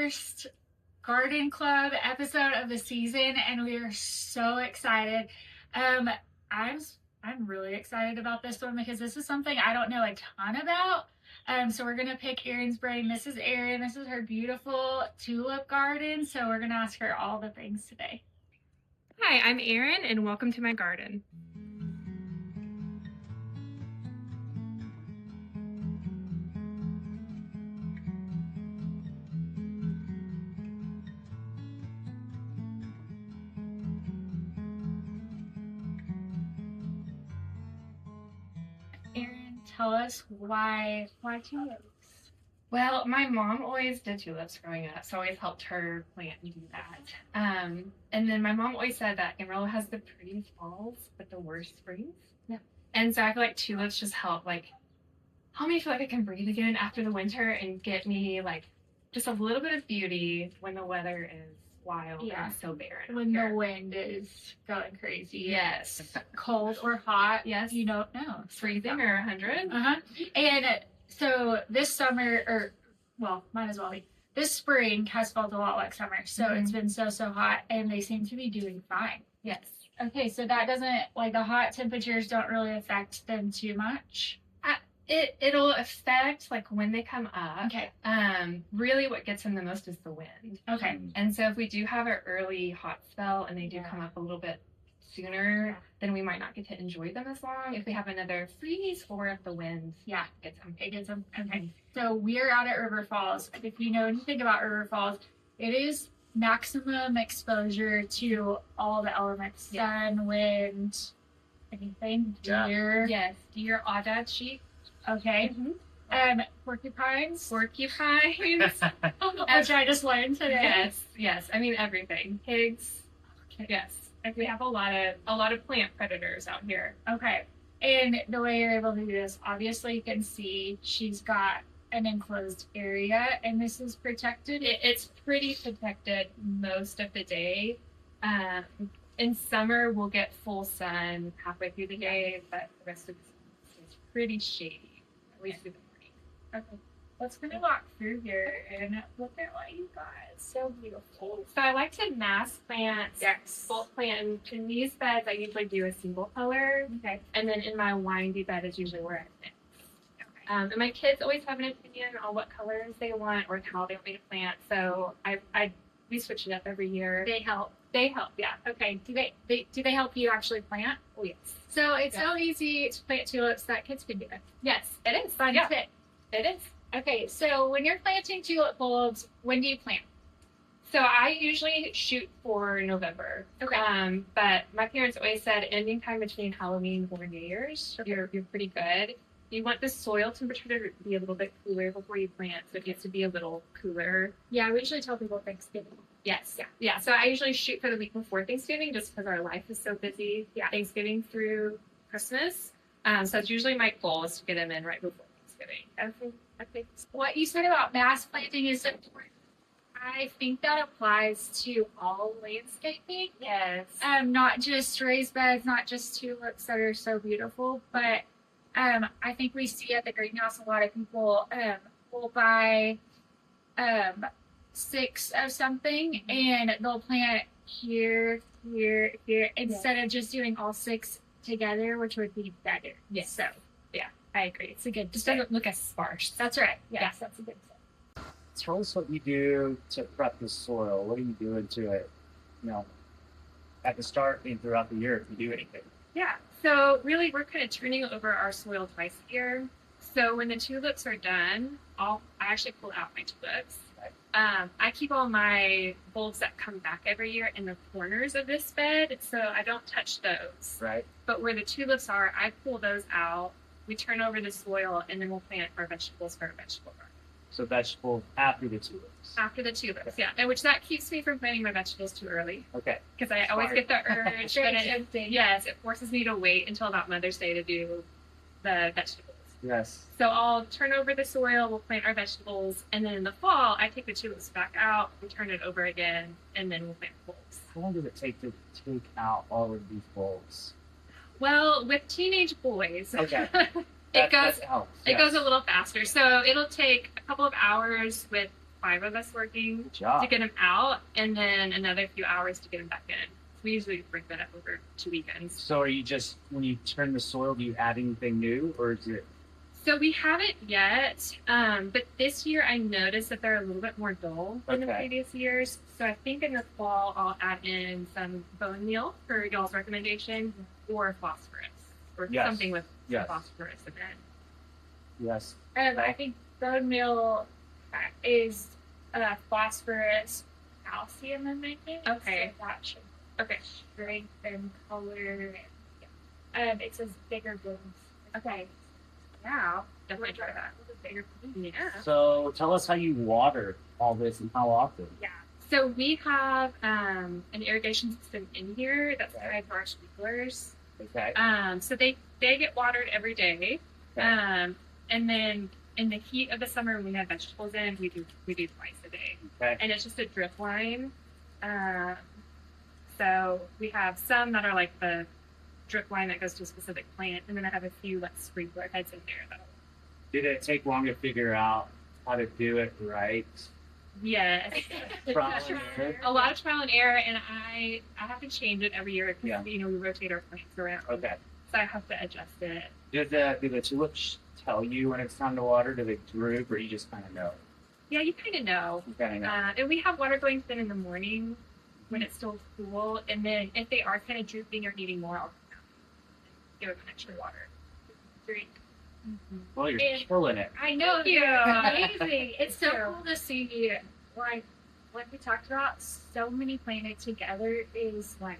first garden club episode of the season, and we are so excited. I'm I'm really excited about this one because this is something I don't know a ton about. So we're gonna pick Erin's brain. This is Erin. This is her beautiful tulip garden. So we're gonna ask her all the things today. Hi, I'm Erin, and welcome to my garden. Erin, tell us why tulips? Well, my mom always did tulips growing up, so I always helped her plant and do that. And then my mom always said that Amarillo has the prettiest falls, but the worst springs. Yeah. And so I feel like tulips just help me feel like I can breathe again after the winter and get me like just a little bit of beauty when the weather is wild and so barren. When the wind is going crazy. Yes. Cold or hot. Yes. You don't know. Freezing or 100. And so this summer, might as well be. This spring has felt a lot like summer. So it's been so hot, and they seem to be doing fine. Yes. Okay, so that doesn't, like, the hot temperatures don't really affect them too much? It'll affect like when they come up. Okay. Really what gets them the most is the wind. Okay. And so if we do have an early hot spell and they do come up a little bit sooner, then we might not get to enjoy them as long if we have another freeze or if the wind gets them. It gets them. Okay. So we're out at River Falls. If you know anything about River Falls, it is maximum exposure to all the elements. Sun, wind, anything. Deer. Yes. Deer, aoudad, sheep. Okay. Porcupines. As I just learned today. Yes. I mean everything. Pigs. Okay. Yes. And we have a lot of plant predators out here. Okay. And the way you're able to do this, obviously you can see she's got an enclosed area, and this is protected. It's pretty protected most of the day. In summer, we'll get full sun halfway through the day, but the rest of the day is pretty shady. At least in the morning. Okay, let's kind of walk through here and look at what you got. It's so beautiful. So I like to mass plant, bulk plant. In these beds, I usually do a single color. Okay. And then in my windy bed is usually where I mix. Okay. And my kids always have an opinion on what colors they want or how they want me to plant. So we switch it up every year. They help. Yeah. Okay. Do they help you actually plant? Oh yes. So it's so easy to plant tulips that kids can do it. Yes, it is. Fun fit. It is. Okay, so when you're planting tulip bulbs, when do you plant? So I usually shoot for November. Okay. But my parents always said ending time between Halloween or New Year's, you're pretty good. You want the soil temperature to be a little bit cooler before you plant, so it gets to be a little cooler. Yeah, we usually tell people Thanksgiving. Yes. Yeah. So I usually shoot for the week before Thanksgiving just because our life is so busy. Yeah. Thanksgiving through Christmas. So it's usually my goal is to get them in right before Thanksgiving. Okay. What you said about mass planting is important. I think that applies to all landscaping. Yes. Not just raised beds, not just tulips that are so beautiful, but I think we see at the greenhouse a lot of people will buy 6 of something and they'll plant here, instead of just doing all 6 together, which would be better. Yes. So I agree. It's a good. Just doesn't look as sparse. That's right. Yes, that's a good thing. Tell us what you do to prep the soil. What are you doing to it? At the start and throughout the year, if you do anything. Yeah. So really, we're kind of turning over our soil twice a year. So when the tulips are done, I actually pull out my tulips. Right. I keep all my bulbs that come back every year in the corners of this bed, so I don't touch those. Right. But where the tulips are, I pull those out. We turn over the soil, and then we'll plant our vegetables for our vegetable garden. So vegetables after the tulips. After the tulips, yeah. And which that keeps me from planting my vegetables too early. Okay. Because I always get the urge. It forces me to wait until about Mother's Day to do the vegetables. Yes. So I'll turn over the soil, we'll plant our vegetables, and then in the fall, I take the tulips back out, we turn it over again, and then we'll plant bulbs. How long does it take to take out all of these bulbs? Well, with teenage boys, Okay. it That helps. It goes a little faster. So it'll take a couple of hours with 5 of us working Good job. to get them out, and then another few hours to get them back in. We usually break that up over 2 weekends. So are you just, when you turn the soil, do you add anything new, or is it? So we haven't yet, but this year I noticed that they're a little bit more dull than the Okay. previous years. So I think in the fall I'll add in some bone meal for y'all's recommendation, or phosphorus, or Yes. something with Yes. phosphorus in it. Yes. I think bone meal is phosphorus, calcium in my case. Okay. So that should Okay. strengthen color. It says bigger blooms. Okay. Yeah, definitely try that. Yeah. So tell us how you water all this and how often. Yeah. So we have an irrigation system in here that's Okay. tied to our sprinklers. Okay. So they get watered every day. Okay. And then in the heat of the summer when we have vegetables in, we do twice a day. Okay. And it's just a drip line. So we have some that are like the drip line that goes to a specific plant, and then I have a few like sprinkler heads in there though. Did it take long to figure out how to do it right? Yes. Trial and error? A lot of trial and error, and I have to change it every year because Yeah. we rotate our plants around. Okay. So I have to adjust it. Do the tulips tell you when it's time to water? Do they droop, or you just kind of know? Yeah, you kind of know. You kind of know. And we have water going thin in the morning when it's still cool, and then if they are kind of drooping or needing more, I'll come out and give them extra water. Drink. Well, you're and- killing it. I know. Thank you. Amazing. It's so Thank you. cool to see, like we talked about, so many planted together is like.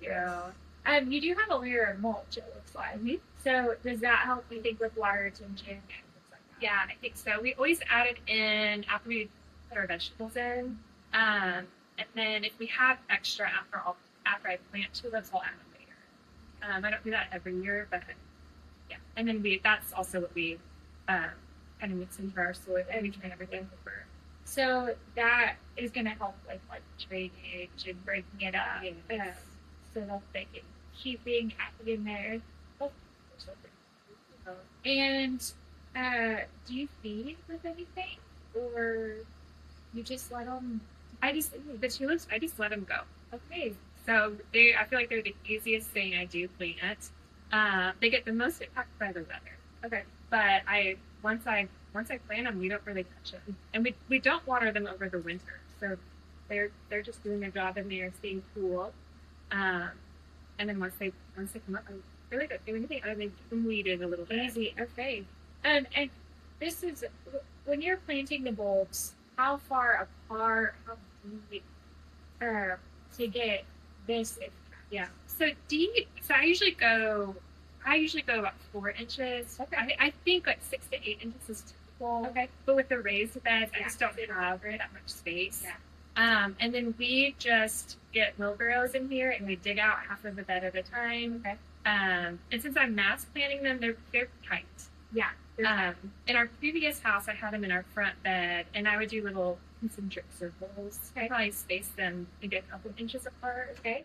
Yeah. You do have a layer of mulch, it looks like. So does that help you think with water retention and things like that? Yeah, I think so. We always add it in after we put our vegetables in. And then if we have extra after I plant tulips, I'll add it later. I don't do that every year, but yeah. And then that's also what we kind of mix into our soil and we turn everything over. So that is going to help with like drainage and breaking it up, Yes. so that they can keep being active in there. And do you feed with anything, or you just let them? The tulips, I just let them go. Okay. So I feel like they're the easiest thing I do plant. They get the most impacted by the weather. Okay. But once I plant them, we don't really touch them, and we don't water them over the winter. So they're just doing their job in there, staying cool. And then once they come up, I really don't do anything other than keep them weeded a little bit. Easy. Okay. And this is when you're planting the bulbs. How far apart? How deep? To get this. Yeah. So deep. So I usually go about 4 inches. Okay. I think like 6 to 8 inches is typical. Okay. But with the raised beds, I Yeah. just don't have that much space. Yeah. And then we just get wheelbarrows in here and we dig out half of the bed at a time. Okay. And since I'm mass planting them, they're tight. Yeah. In our previous house, I had them in our front bed, and I would do little concentric circles. I probably space them maybe a couple inches apart. Okay.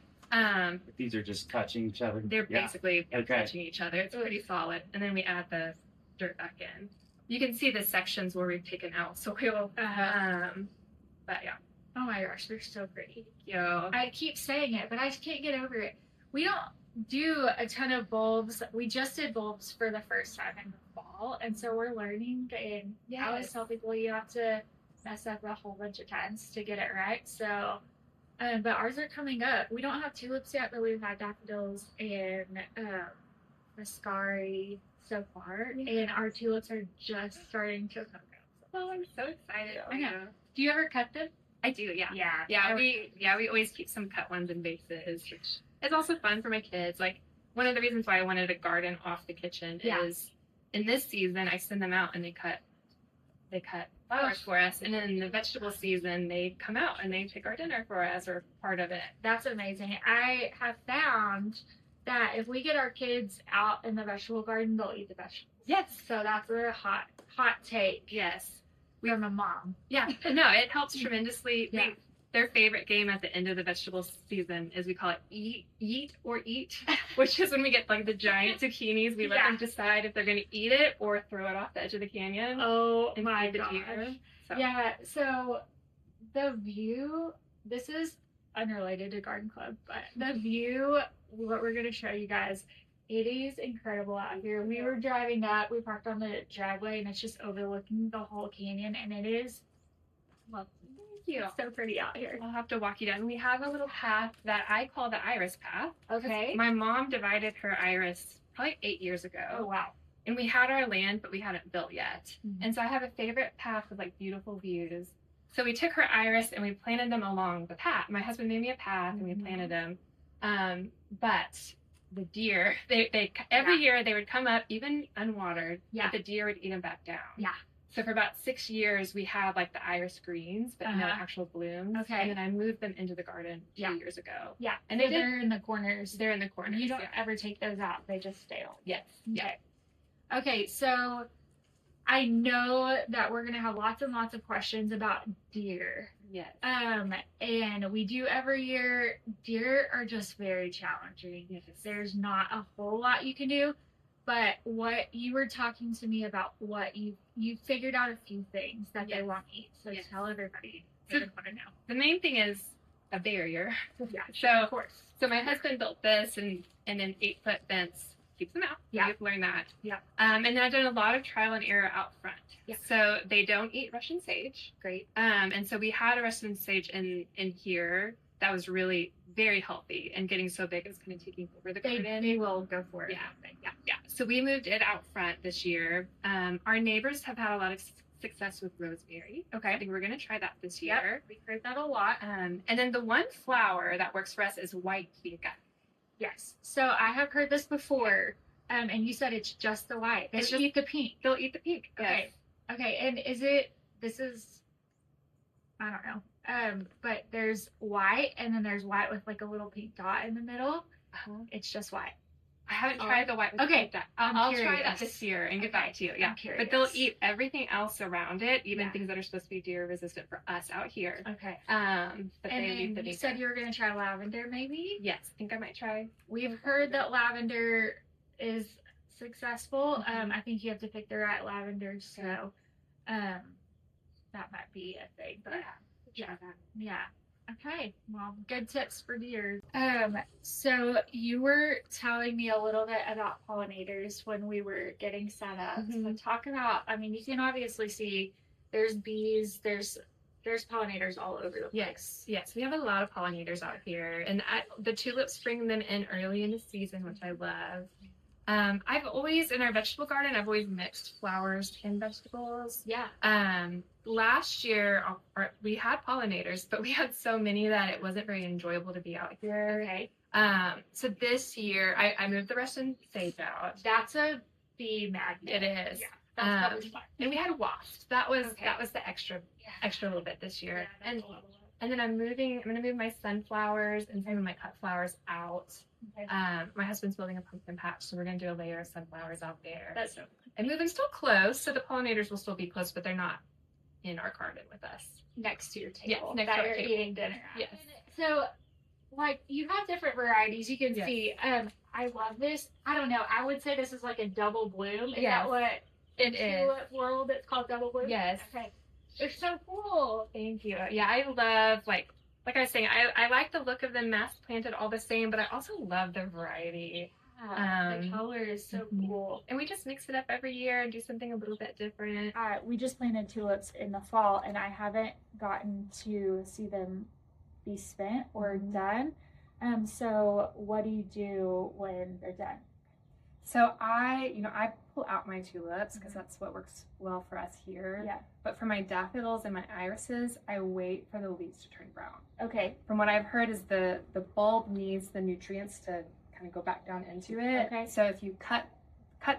These are just touching each other. They're Yeah. basically Okay. touching each other. It's pretty solid. And then we add the dirt back in. You can see the sections where we've taken out soil. But yeah. Oh my gosh, they're so pretty. Yo. I keep saying it, but I just can't get over it. We don't do a ton of bulbs. We just did bulbs for the first time in the fall, and so we're learning. And I always tell people you have to mess up a whole bunch of times to get it right. So, but ours are coming up. We don't have tulips yet, but we've had daffodils and mascari so far, and our tulips are just starting to come out. Oh, I'm so excited. I know. Do you ever cut them? I do, yeah. Yeah. We always keep some cut ones in vases, which is also fun for my kids. Like one of the reasons why I wanted a garden off the kitchen is in this season I send them out and they cut flowers for us, and in the vegetable season they come out and they pick our dinner for us or part of it. That's amazing. I have found that if we get our kids out in the vegetable garden, they'll eat the vegetables. Yes. So that's a hot take Yes. from a mom. Yeah. No, it helps tremendously. Yeah. their favorite game at the end of the vegetable season is we call it eat or eat, which is when we get like the giant zucchinis, we let them decide if they're going to eat it or throw it off the edge of the canyon. Oh and my feed the gosh. deer. So. Yeah, so the view, this is unrelated to garden club, but the view, what we're going to show you guys, it is incredible out here. We were driving up, we parked on the driveway, and it's just overlooking the whole canyon, and it is lovely. Thank you. It's so pretty out here. I'll have to walk you down. We have a little path that I call the iris path. Okay. My mom divided her iris probably 8 years ago. Oh, wow. And we had our land, but we hadn't built yet. Mm-hmm. And so I have a favorite path with like beautiful views. So we took her iris and we planted them along the path. My husband made me a path and we planted them. But the deer, they every year they would come up even unwatered, but the deer would eat them back down. Yeah. So for about 6 years we had like the iris greens, but no actual blooms. Okay. And then I moved them into the garden 2 years ago. Yeah. And so they're in the corners. They're in the corners. You don't ever take those out. They just stay on. Yes. Okay. Okay, so I know that we're gonna have lots and lots of questions about deer. Yes. And we do every year. Deer are just very challenging. Yes. There's not a whole lot you can do, but what you were talking to me about, what you figured out a few things that they won't eat. So tell everybody. They want to know. The main thing is a barrier. Yeah. So of course. So my husband built this and an 8-foot fence keeps them out. Yeah. You've learned that. Yeah. And then I've done a lot of trial and error out front. Yeah. So they don't eat Russian sage. Great. And so we had a Russian sage in here that was really very healthy and getting so big it's kind of taking over the garden. They will go for it. Yeah. So we moved it out front this year. Our neighbors have had a lot of success with rosemary. Okay. I think we're going to try that this year. We've heard that a lot. And then the one flower that works for us is white finca. Yes. So I have heard this before, and you said it's just the white. They eat the pink. They'll eat the pink. Okay. Yes. Okay. And I don't know. But there's white, and then there's white with like a little pink dot in the middle. It's just white. I haven't tried the white with pink dot. I'll try that this year and get back to you. Yeah. But they'll eat everything else around it, even things that are supposed to be deer resistant for us out here. Okay. But and they then you said you were going to try lavender, maybe? Yes, I think I might try. We've heard that lavender is successful. I think you have to pick the right lavender, so that might be a thing. But yeah. Okay, well, good tips for deer. So you were telling me a little bit about pollinators when we were getting set up. So talk about, I mean, you can obviously see there's bees, there's pollinators all over the place. Yes, we have a lot of pollinators out here, and the tulips bring them in early in the season, which I love. I've always, in our vegetable garden, I've always mixed flowers and vegetables. Yeah. Last year, we had pollinators, but we had so many that it wasn't very enjoyable to be out here. Okay. So this year, I moved the Russian sage out. That's a bee magnet. It is. Yeah. That's probably fun. And we had wasps. That was the extra little bit this year. Yeah, and then I'm going to move my sunflowers and some of my cut flowers out. Okay. My husband's building a pumpkin patch, so we're going to do a layer of sunflowers out there. That's so cool. And move them still close, so the pollinators will still be close, but they're not in our garden with us. Next to your table. Yes, next to our table. Eating dinner at. Yes. So, like, you have different varieties. You can see. I love this. I don't know. I would say this is like a double bloom. Is that what it is? World, it's called double bloom? Yes. Okay. It's so cool. Thank you. Yeah, I love, like I was saying, I like the look of them mass planted all the same, but I also love the variety. The color is so cool. And we just mix it up every year and do something a little bit different. We just planted tulips in the fall, and I haven't gotten to see them be spent or done. So what do you do when they're done? So I pull out my tulips because that's what works well for us here. Yeah. But for my daffodils and my irises, I wait for the leaves to turn brown. Okay. From what I've heard is the bulb needs the nutrients to kind of go back down into it. Okay. So if you cut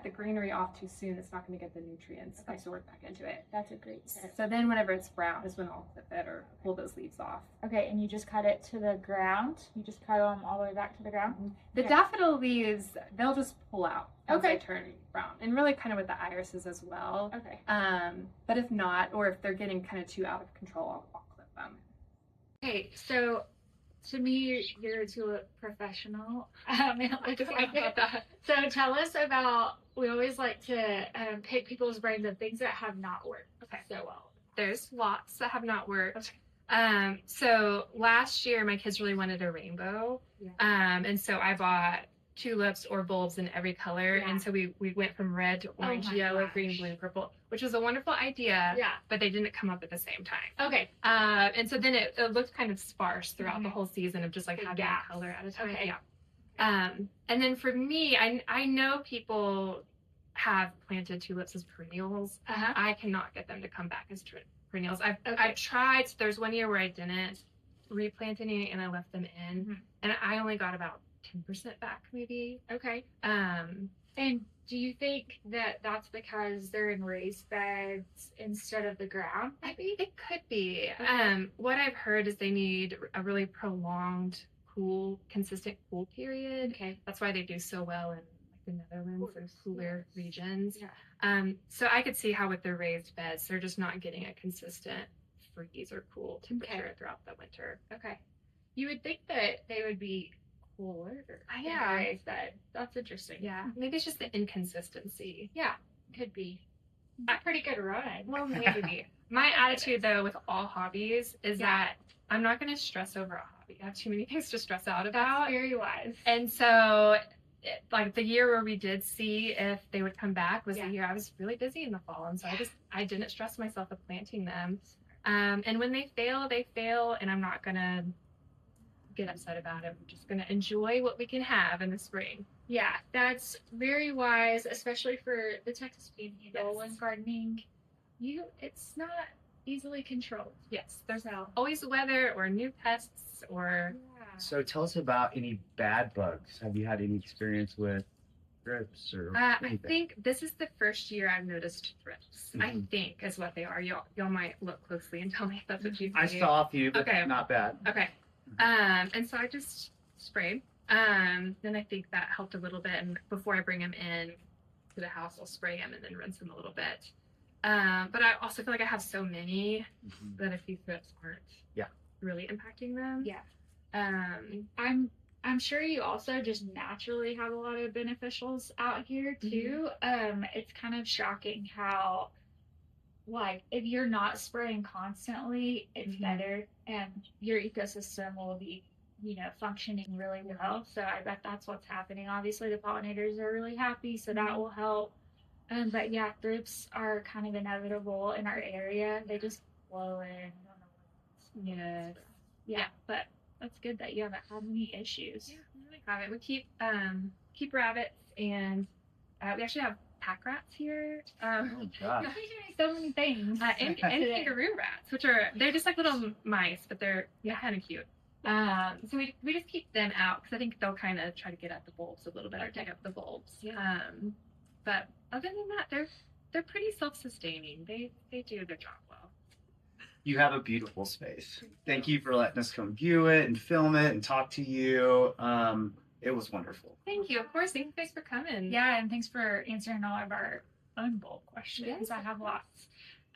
the greenery off too soon, it's not going to get the nutrients absorbed back into it. That's a great tip. So then whenever it's brown is when I'll clip it or pull those leaves off. Okay, and you just cut it to the ground? You just cut them all the way back to the ground? The daffodil leaves, they'll just pull out as Okay. they turn brown. And really kind of with the irises as well. Okay. But if not, or if they're getting kind of too out of control, I'll clip them. Okay, so to me, you're a tulip professional. It looks like it. So tell us about. We always like to pick people's brains of things that have not worked so well. There's lots that have not worked. Okay. So last year, my kids really wanted a rainbow. Yeah. And so I bought tulips or bulbs in every color. Yeah. And so we went from red to orange, my yellow, gosh. green, blue, purple, which was a wonderful idea. Yeah. But they didn't come up at the same time. Okay. And so then it looked kind of sparse throughout the Mhm. whole season of just like having Yeah. a color at a time. Okay. Yeah. And then for me, I know people have planted tulips as perennials. Uh-huh. I cannot get them to come back as perennials. I've Okay. tried. There's one year where I didn't replant any and I left them in, Mhm. and I only got about 10% back, maybe. Okay. And do you think that that's because they're in raised beds instead of the ground? Maybe. It could be. Okay. What I've heard is they need a really prolonged, cool, consistent cool period. Okay. That's why they do so well in like the Netherlands or cooler regions. Yeah. So I could see how with their raised beds, they're just not getting a consistent freeze or cool temperature throughout the winter. Okay. You would think that they would be cooler. Yeah. In a raised bed. That's interesting. Yeah, maybe it's just the inconsistency. Yeah. Could be. A pretty good run. Well, maybe. My attitude, though, with all hobbies is that I'm not going to stress over a hobby. I have too many things to stress out about. That's very wise. And so, like the year where we did see if they would come back was the year I was really busy in the fall. And so I didn't stress myself with planting them. And when they fail, and I'm not going to get upset about it. We're just going to enjoy what we can have in the spring. Yeah, that's very wise, especially for the Texas Panhandle when gardening. It's not easily controlled. Yes, there's always weather or new pests or. So tell us about any bad bugs. Have you had any experience with thrips or I anything? think this is the first year I've noticed thrips. I think is what they are. Y'all might look closely and tell me if that's what you see. I saw a few, but Okay. not bad. Okay. And so I just sprayed. Then I think that helped a little bit. And before I bring them in to the house, I'll spray them and then rinse them a little bit. But I also feel like I have so many that a few thrips aren't really impacting them. Yeah. I'm sure you also just naturally have a lot of beneficials out here too. It's kind of shocking how, like, if you're not spraying constantly, it's better, and your ecosystem will be, functioning really well. So I bet that's what's happening. Obviously, the pollinators are really happy, so that will help. But yeah, thrips are kind of inevitable in our area. They just blow in. I don't know. Yes. Yeah, but that's good that you haven't had any issues. Yeah, we have it. We keep rabbits, and we actually have pack rats here. Oh gosh. You're doing so many things. And kangaroo rats, which they're just like little mice, but they're kind of cute. So we just keep them out because I think they'll kind of try to get at the bulbs a little bit or dig up the bulbs. Yeah. But other than that, they're pretty self-sustaining. They do their job well. You have a beautiful space. Thank you for letting us come view it and film it and talk to you. It was wonderful. Thank you. Of course. Thank you guys for coming. Yeah, and thanks for answering all of our fun bulb questions. Yes. I have lots.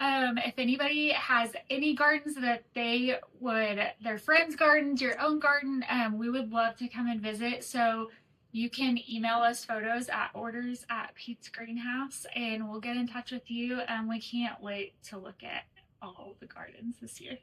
If anybody has any gardens that their friends' gardens, your own garden, we would love to come and visit. So you can email us photos at orders@Pete's Greenhouse, and we'll get in touch with you. We can't wait to look at all the gardens this year.